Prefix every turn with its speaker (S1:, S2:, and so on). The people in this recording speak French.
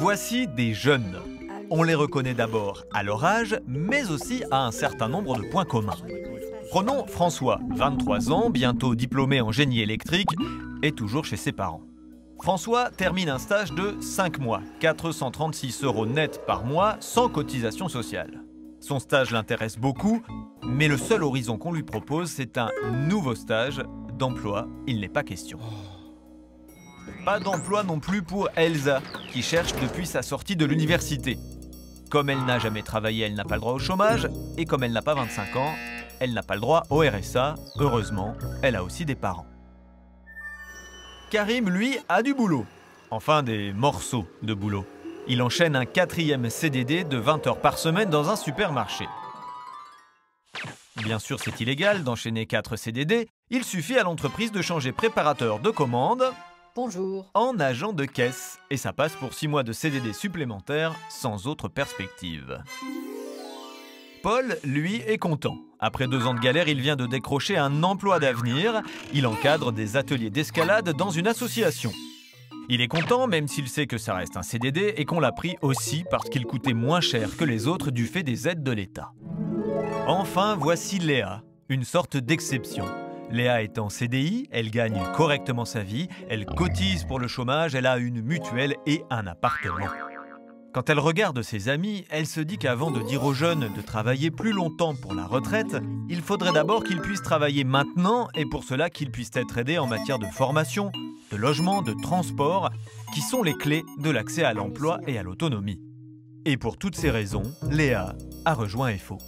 S1: Voici des jeunes. On les reconnaît d'abord à leur âge, mais aussi à un certain nombre de points communs. Prenons François, 23 ans, bientôt diplômé en génie électrique, et toujours chez ses parents. François termine un stage de 5 mois, 436 € net par mois, sans cotisation sociale. Son stage l'intéresse beaucoup, mais le seul horizon qu'on lui propose, c'est un nouveau stage. D'emploi, il n'est pas question. Pas d'emploi non plus pour Elsa, qui cherche depuis sa sortie de l'université. Comme elle n'a jamais travaillé, elle n'a pas le droit au chômage, et comme elle n'a pas 25 ans, elle n'a pas le droit au RSA. Heureusement, elle a aussi des parents. Karim, lui, a du boulot. Enfin, des morceaux de boulot. Il enchaîne un 4e CDD de 20 heures par semaine dans un supermarché. Bien sûr, c'est illégal d'enchaîner 4 CDD. Il suffit à l'entreprise de changer préparateur de commande
S2: Bonjour.
S1: en agent de caisse. Et ça passe pour 6 mois de CDD supplémentaires sans autre perspective. Paul, lui, est content. Après 2 ans de galère, il vient de décrocher un emploi d'avenir. Il encadre des ateliers d'escalade dans une association. Il est content, même s'il sait que ça reste un CDD et qu'on l'a pris aussi parce qu'il coûtait moins cher que les autres du fait des aides de l'État. Enfin, voici Léa, une sorte d'exception. Léa est en CDI, elle gagne correctement sa vie, elle cotise pour le chômage, elle a une mutuelle et un appartement. Quand elle regarde ses amis, elle se dit qu'avant de dire aux jeunes de travailler plus longtemps pour la retraite, il faudrait d'abord qu'ils puissent travailler maintenant et pour cela qu'ils puissent être aidés en matière de formation, de logement, de transport, qui sont les clés de l'accès à l'emploi et à l'autonomie. Et pour toutes ces raisons, Léa a rejoint EFO.